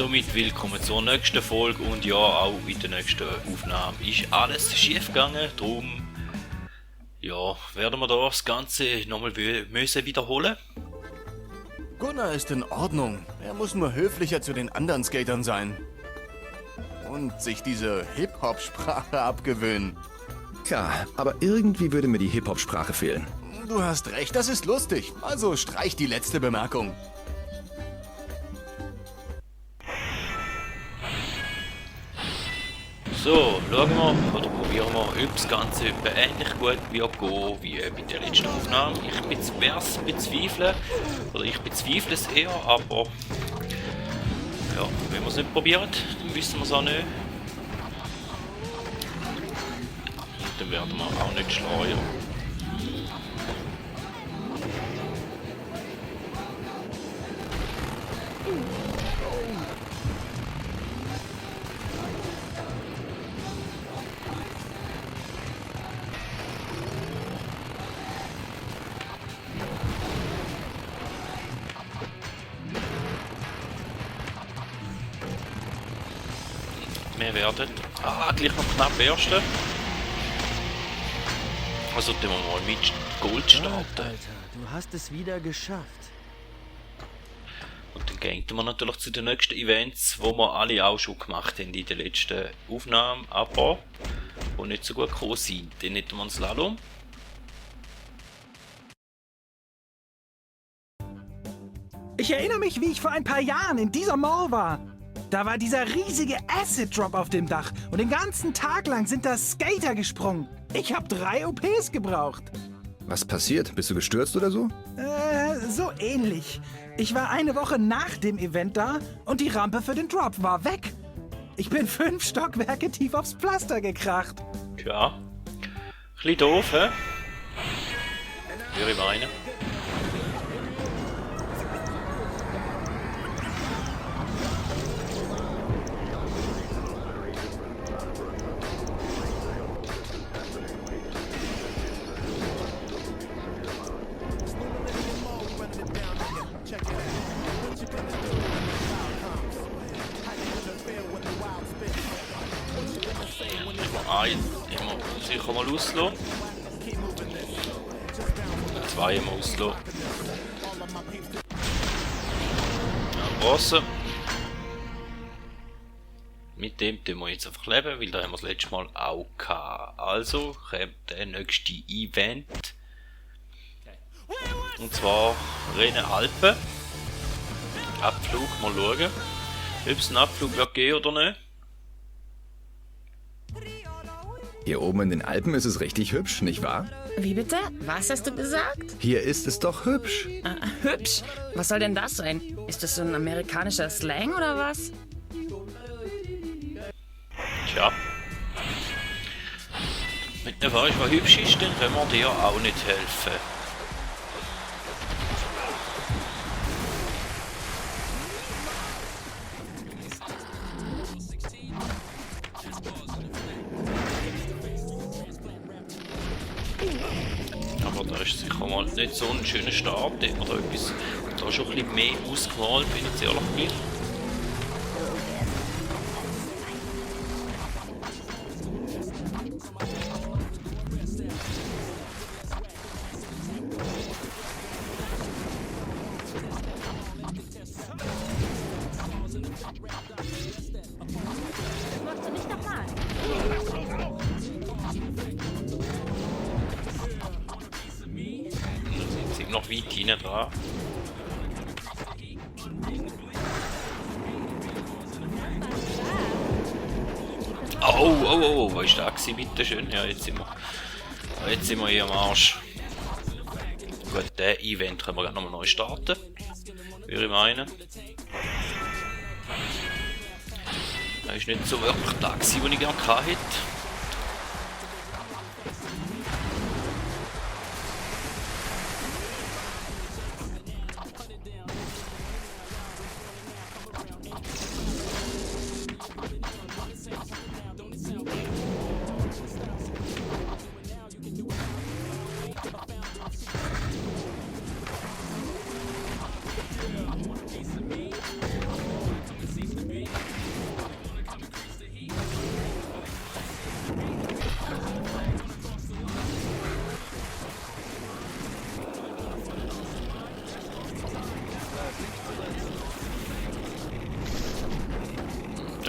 Somit willkommen zur nächsten Folge und ja, auch in der nächsten Aufnahme ist alles schief gegangen, darum ja, werden wir das Ganze nochmal müssen wiederholen. Gunnar ist in Ordnung. Er muss nur höflicher zu den anderen Skatern sein. Und sich diese Hip-Hop-Sprache abgewöhnen. Ja, aber irgendwie würde mir die Hip-Hop-Sprache fehlen. Du hast recht, das ist lustig. Also streich die letzte Bemerkung. So, schauen wir oder probieren wir, ob das Ganze ähnlich gut wird gehen wie bei der letzten Aufnahme. Ich bezweifle es eher, aber ja, wenn wir es nicht probieren, dann wissen wir es auch nicht. Und dann werden wir auch nicht schlauer. Wir werden gleich noch knapp Erste. Also tun wir mal mit Gold starten. Alter, du hast es wieder geschafft. Und dann gehen wir natürlich zu den nächsten Events, wo wir alle auch schon gemacht haben in der letzten Aufnahme, aber die nicht so gut gekommen sind. Dann hätten wir einen Slalom. Ich erinnere mich, wie ich vor ein paar Jahren in dieser Mall war. Da war dieser riesige Acid Drop auf dem Dach und den ganzen Tag lang sind da Skater gesprungen. Ich habe 3 OPs gebraucht. Was passiert? Bist du gestürzt oder so? So ähnlich. Ich war eine Woche nach dem Event da und die Rampe für den Drop war weg. Ich bin 5 Stockwerke tief aufs Pflaster gekracht. Tja, bisschen doof, hä? Würde ich meinen. Immer sicher mal auslassen. 2 mal auslassen. Ja, Bronze. Mit dem tun wir jetzt einfach leben, weil da haben wir das letzte Mal auch gehabt. Also kommt der nächste Event. Und zwar Rennen Alpen. Abflug, mal schauen, ob es einen Abflug wird gehen oder nicht. Hier oben in den Alpen ist es richtig hübsch, nicht wahr? Wie bitte? Was hast du gesagt? Hier ist es doch hübsch. Hübsch? Was soll denn das sein? Ist das so ein amerikanischer Slang oder was? Tja. Wenn du weißt, was hübsch ist, dann können wir dir auch nicht helfen. Aber da ist sicher mal nicht so ein schöner Start. Da hat man da etwas, da schon ein bisschen mehr ausgemalt, wenn ich jetzt ehrlich bin. Machst du nicht nochmal? Da sind noch weit hinten dran. Oh, was war das bitte schön? Ja, jetzt sind wir hier am Arsch. Gut, den Event können wir gerne nochmal neu starten. Würde ich meinen. Das ist nicht so wirklich das, was ich gerne hatte.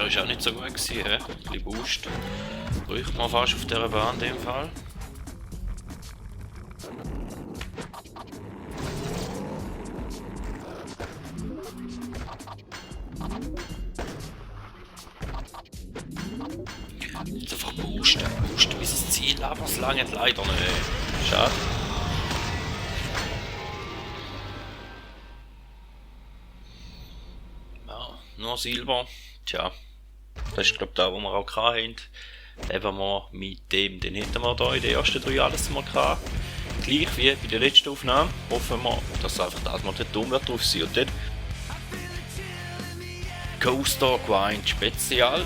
der ist auch nicht so gut gewesen, hä? Ein bisschen Boost. Bräuchte man fast auf dieser Bahn in dem Fall. Jetzt einfach boosten, bis das Ziel, aber es langt leider nicht. Schade. Ja, nur Silber. Tja, das ist glaube ich da, wo wir auch hatten. Eben wir mit dem, den hätten wir da in den ersten 3 alles mal gehabt. Gleich wie bei der letzten Aufnahme. Hoffen wir, dass einfach das mal nicht dumm wird drauf sein. Und dann Coaster Grind Spezial.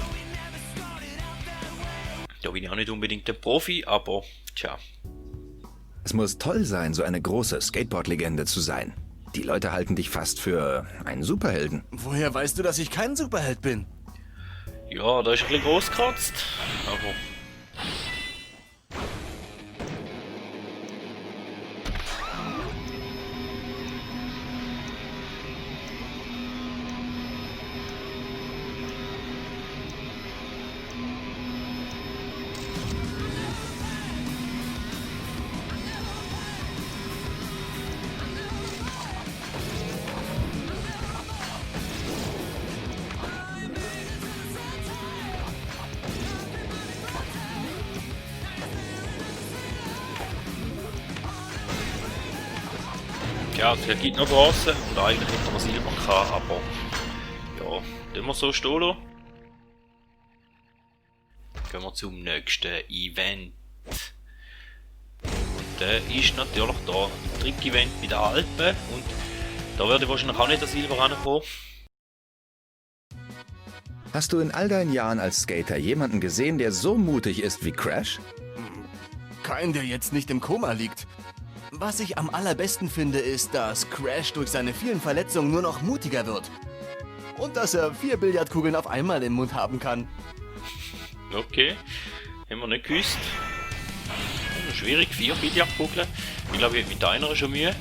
Da bin ich auch nicht unbedingt der Profi, aber tja. Es muss toll sein, so eine große Skateboard-Legende zu sein. Die Leute halten dich fast für einen Superhelden. Woher weißt du, dass ich kein Superheld bin? Ja, da ist ein bisschen groß gekratzt, aber... Ja, es gibt noch Bronze und eigentlich hätten wir Silber gehabt, aber ja, tun wir so stehen lassen. Gehen wir zum nächsten Event. Und der ist natürlich da, im Trick-Event bei den Alpen und da werde ich wahrscheinlich auch nicht das Silber rankommen. Hast du in all deinen Jahren als Skater jemanden gesehen, der so mutig ist wie Crash? Kein, der jetzt nicht im Koma liegt. Was ich am allerbesten finde, ist, dass Crash durch seine vielen Verletzungen nur noch mutiger wird. Und dass er 4 Billardkugeln auf einmal im Mund haben kann. Okay, haben wir nicht gewusst. Schwierig, 4 Billardkugeln. Ich glaube, ich habe mit einer schon Mühe.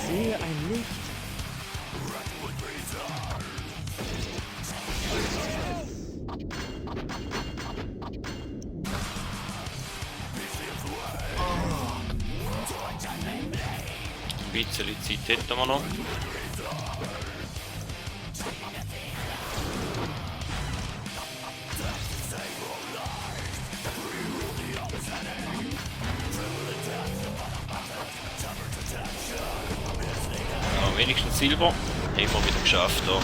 Sehe ein Licht. Ein bisschen Zeit hätten wir noch. Ja, wenigstens Silber. Haben wir wieder geschafft da.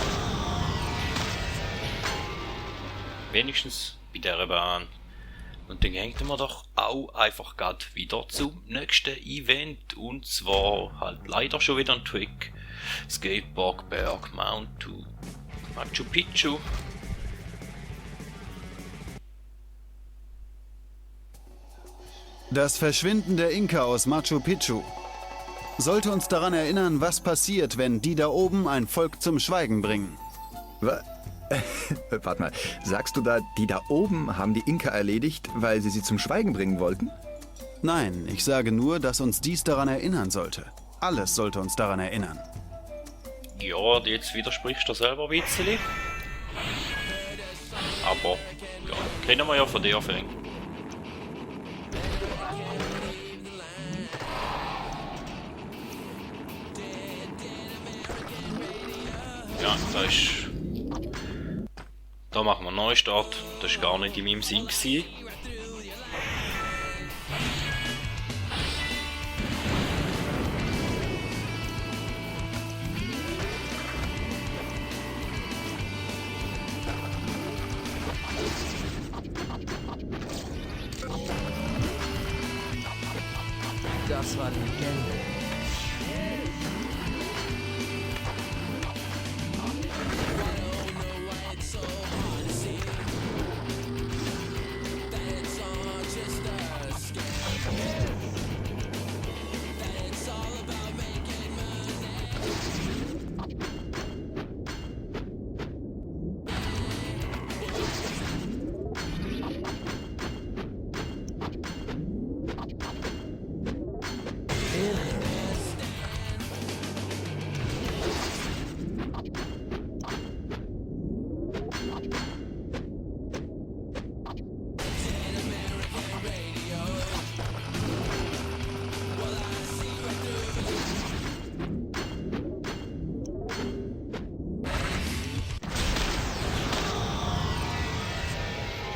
Wenigstens bei dieser Bahn. Und dann hängen wir doch auch einfach grad wieder zum nächsten Event. Und zwar halt leider schon wieder ein Trick. Skatepark Berg Mount to Machu Picchu. Das Verschwinden der Inka aus Machu Picchu sollte uns daran erinnern, was passiert, wenn die da oben ein Volk zum Schweigen bringen. Warte mal, sagst du da, die da oben haben die Inka erledigt, weil sie zum Schweigen bringen wollten? Nein, ich sage nur, dass uns dies daran erinnern sollte. Alles sollte uns daran erinnern. Ja, jetzt widersprichst du selber ein bisschen. Aber, ja, kennen wir ja von der Fang. Ja, da ist... Da machen wir einen Neustart. Das war gar nicht in meinem Sinn gewesen. Das war Legende.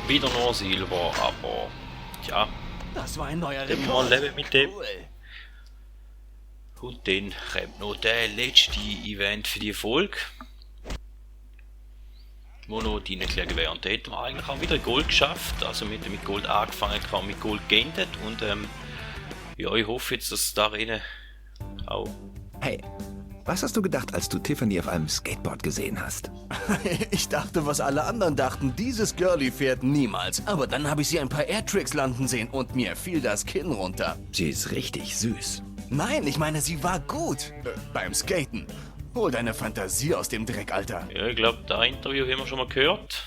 Wieder nur Silber, aber ja, Das war ein neuer dann mal Rekord. leben mit dem. Cool. Und dann kommt noch der letzte Event für die Folge, wo noch reingelegt wäre. Und da hätten wir eigentlich auch wieder Gold geschafft, also mit Gold angefangen, kann mit Gold geendet. Und ja, ich hoffe jetzt, dass es da rein auch... Hey, was hast du gedacht, als du Tiffany auf einem Skateboard gesehen hast? Ich dachte, was alle anderen dachten, dieses Girlie fährt niemals. Aber dann habe ich sie ein paar Airtricks landen sehen und mir fiel das Kinn runter. Sie ist richtig süß. Nein, ich meine, sie war gut. Beim Skaten. Hol deine Fantasie aus dem Dreck, Alter. Ja, ich glaube, das Interview haben wir schon mal gehört.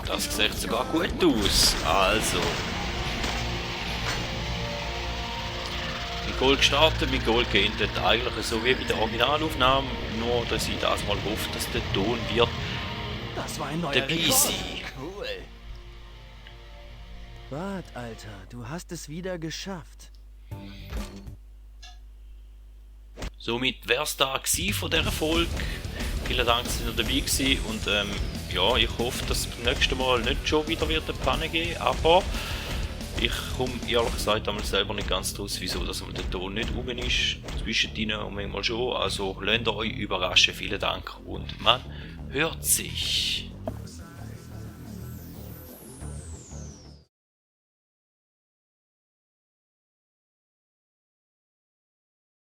Das sieht sogar gut aus. Also. Mit Gold gestartet, mit Gold geendet. Eigentlich so wie bei der Originalaufnahme. Nur, dass ich das mal hoffe, dass der Ton wird Das war ein neuer dabei Rekord. sein. Cool. Bart, Alter, du hast es wieder geschafft. Somit wäre es da gewesen von dieser Folge. Vielen Dank, dass ihr dabei gewesen. Und ja, ich hoffe, dass es beim nächsten Mal nicht schon wieder wird eine Panne geben. Aber ich komme ehrlich gesagt einmal selber nicht ganz draus, wieso dass der Ton nicht rum ist. Zwischendrin und manchmal schon. Also lasst euch überraschen. Vielen Dank und man hört sich.